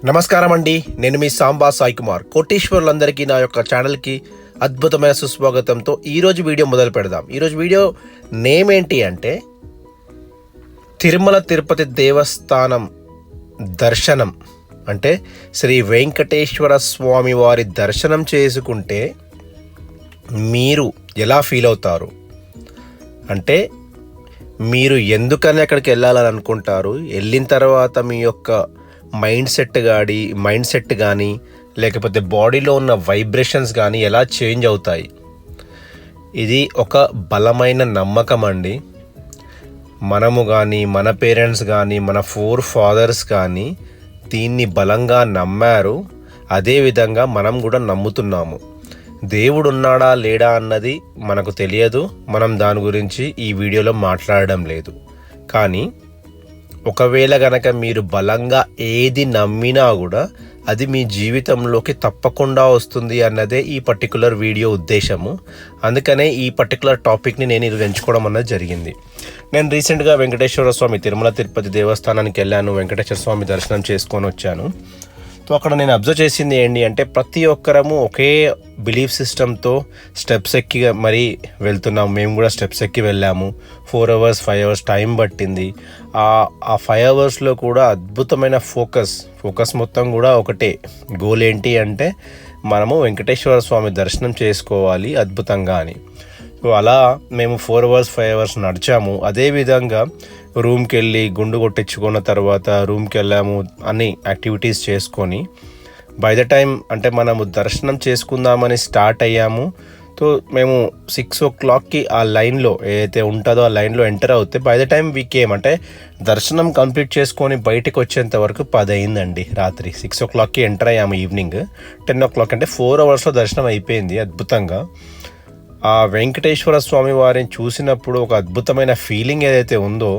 నమస్కారం అండి, నేను మీ సాంబా సాయి కుమార్. కోటీశ్వరులందరికీ నా యొక్క ఛానల్కి అద్భుతమైన సుస్వాగతంతో ఈరోజు వీడియో మొదలు పెడదాం. ఈరోజు వీడియో నేమ్ ఏంటి అంటే తిరుమల తిరుపతి దేవస్థానం దర్శనం, అంటే శ్రీ వెంకటేశ్వర స్వామి వారి దర్శనం చేసుకుంటే మీరు ఎలా ఫీల్ అవుతారు, అంటే మీరు ఎందుకని అక్కడికి వెళ్ళాలని అనుకుంటారు, వెళ్ళిన తర్వాత మీ యొక్క మైండ్ సెట్ కానీ లేకపోతే బాడీలో ఉన్న వైబ్రేషన్స్ కానీ ఎలా చేంజ్ అవుతాయి. ఇది ఒక బలమైన నమ్మకం అండి. మనము కానీ మన పేరెంట్స్ కానీ మన ఫాదర్స్ కానీ దీన్ని బలంగా నమ్మారు. అదేవిధంగా మనం కూడా నమ్ముతున్నాము. దేవుడు ఉన్నాడా లేడా అన్నది మనకు తెలియదు, మనం దాని గురించి ఈ వీడియోలో మాట్లాడడం లేదు. కానీ ఒకవేళ గనక మీరు బలంగా ఏది నమ్మినా కూడా అది మీ జీవితంలోకి తప్పకుండా వస్తుంది అన్నదే ఈ పర్టికులర్ వీడియో ఉద్దేశము. అందుకనే ఈ పర్టికులర్ టాపిక్ని నేను ఇది ఎంచుకోవడం అన్నది జరిగింది. నేను రీసెంట్గా వెంకటేశ్వర స్వామి తిరుమల తిరుపతి దేవస్థానానికి వెళ్ళాను. వెంకటేశ్వర స్వామి దర్శనం చేసుకొని వచ్చాను. సో అక్కడ నేను అబ్జర్వ్ చేసింది ఏంటి అంటే ప్రతి ఒక్కరము ఒకే బిలీఫ్ సిస్టమ్తో స్టెప్స్ ఎక్కి మరీ వెళ్తున్నాము. మేము కూడా స్టెప్స్ ఎక్కి వెళ్ళాము. 4 hours 5 hours టైం పట్టింది. ఆ 5 hours కూడా అద్భుతమైన ఫోకస్ మొత్తం కూడా ఒకటే గోల్ ఏంటి అంటే మనము వెంకటేశ్వర స్వామి దర్శనం చేసుకోవాలి అద్భుతంగా అని. సో అలా మేము 4 hours 5 hours నడిచాము. అదేవిధంగా రూమ్కి వెళ్ళి గుండు కొట్టించుకున్న తర్వాత రూమ్కి వెళ్ళాము, అన్ని యాక్టివిటీస్ చేసుకొని బై ద టైం అంటే మనము దర్శనం చేసుకుందామని స్టార్ట్ అయ్యాము. సో మేము 6 o'clockకి ఆ లైన్లో ఏదైతే ఉంటుందో ఆ లైన్లో ఎంటర్ అవుతే బై ద టైం వీకేమ్ అంటే దర్శనం కంప్లీట్ చేసుకొని బయటకు వచ్చేంత వరకు 10 అయిందండి రాత్రి. 6 o'clockకి ఎంటర్ అయ్యాము. ఈవినింగ్ 10 o'clock అంటే 4 hours దర్శనం అయిపోయింది అద్భుతంగా. ఆ వెంకటేశ్వర స్వామి వారిని చూసినప్పుడు ఒక అద్భుతమైన ఫీలింగ్ ఏదైతే ఉందో,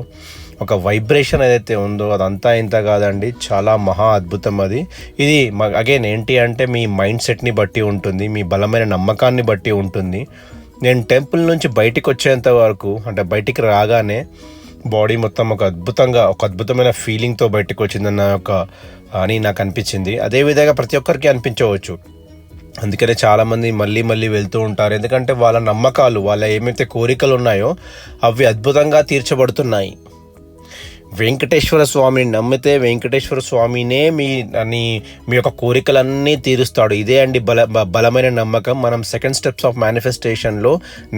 ఒక వైబ్రేషన్ ఏదైతే ఉందో అదంతా ఇంత కాదండి, చాలా మహా అద్భుతం అది. ఇది అగైన్ ఏంటి అంటే మీ మైండ్ సెట్ని బట్టి ఉంటుంది, మీ బలమైన నమ్మకాన్ని బట్టి ఉంటుంది. నేను టెంపుల్ నుంచి బయటికి వచ్చేంత వరకు అంటే బయటికి రాగానే బాడీ మొత్తం ఒక అద్భుతమైన ఫీలింగ్తో బయటకు వచ్చిందన్న అని నాకు అనిపించింది. అదేవిధంగా ప్రతి ఒక్కరికి అనిపించవచ్చు. అందుకనే చాలామంది మళ్ళీ వెళ్తూ ఉంటారు. ఎందుకంటే వాళ్ళ నమ్మకాలు, వాళ్ళ ఏమైతే కోరికలు ఉన్నాయో అవి అద్భుతంగా తీర్చబడుతున్నాయి. వెంకటేశ్వర స్వామిని నమ్మితే వెంకటేశ్వర స్వామినే మీ యొక్క కోరికలన్నీ తీరుస్తాడు. ఇదే అండి బలమైన నమ్మకం. మనం సెకండ్ స్టెప్స్ ఆఫ్ మేనిఫెస్టేషన్లో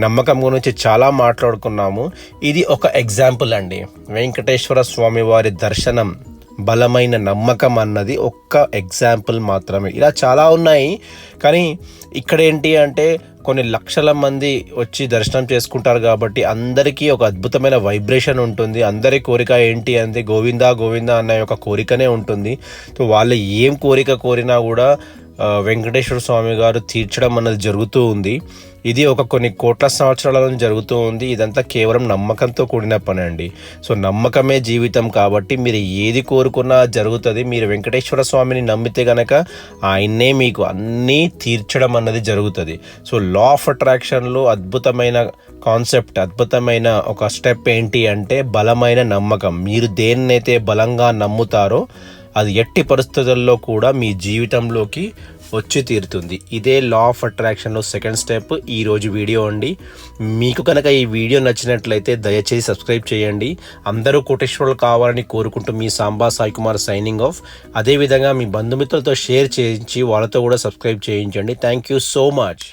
నమ్మకం గురించి చాలా మాట్లాడుకున్నాము. ఇది ఒక ఎగ్జాంపుల్ అండి. వెంకటేశ్వర స్వామి వారి దర్శనం, బలమైన నమ్మకం అన్నది ఒక్క ఎగ్జాంపుల్ మాత్రమే. ఇలా చాలా ఉన్నాయి. కానీ ఇక్కడ ఏంటి అంటే కొన్ని లక్షల మంది వచ్చి దర్శనం చేసుకుంటారు కాబట్టి అందరికీ ఒక అద్భుతమైన వైబ్రేషన్ ఉంటుంది. అందరి కోరిక ఏంటి అంటే గోవిందా అన్న ఒక కోరికనే ఉంటుంది. సో వాళ్ళు ఏం కోరిక కోరినా కూడా వెంకటేశ్వర స్వామి గారు తీర్చడం అన్నది జరుగుతూ ఉంది. ఇది కొన్ని కోట్ల సంవత్సరాల నుంచి జరుగుతూ ఉంది. ఇదంతా కేవలం నమ్మకంతో కూడిన పని అండి. సో నమ్మకమే జీవితం కాబట్టి మీరు ఏది కోరుకున్నా జరుగుతుంది. మీరు వెంకటేశ్వర స్వామిని నమ్మితే గనక ఆయన్నే మీకు అన్నీ తీర్చడం అన్నది జరుగుతుంది. సో లా ఆఫ్ అట్రాక్షన్లో అద్భుతమైన కాన్సెప్ట్, అద్భుతమైన ఒక స్టెప్ ఏంటి అంటే బలమైన నమ్మకం. మీరు దేన్నైతే బలంగా నమ్ముతారో అది ఎట్టి పరిస్థితుల్లో కూడా మీ జీవితంలోకి వచ్చి తీరుతుంది. ఇదే లా ఆఫ్ అట్రాక్షన్లో సెకండ్ స్టెప్ ఈరోజు వీడియో అండి. మీకు కనుక ఈ వీడియో నచ్చినట్లయితే దయచేసి సబ్స్క్రైబ్ చేయండి. అందరూ కోటేశ్వరులు కావాలని కోరుకుంటూ మీ సాంబా సాయి కుమార్ సైనింగ్ ఆఫ్. అదేవిధంగా మీ బంధుమిత్రులతో షేర్ చేయించి వాళ్ళతో కూడా సబ్స్క్రైబ్ చేయించండి. Thank you so much.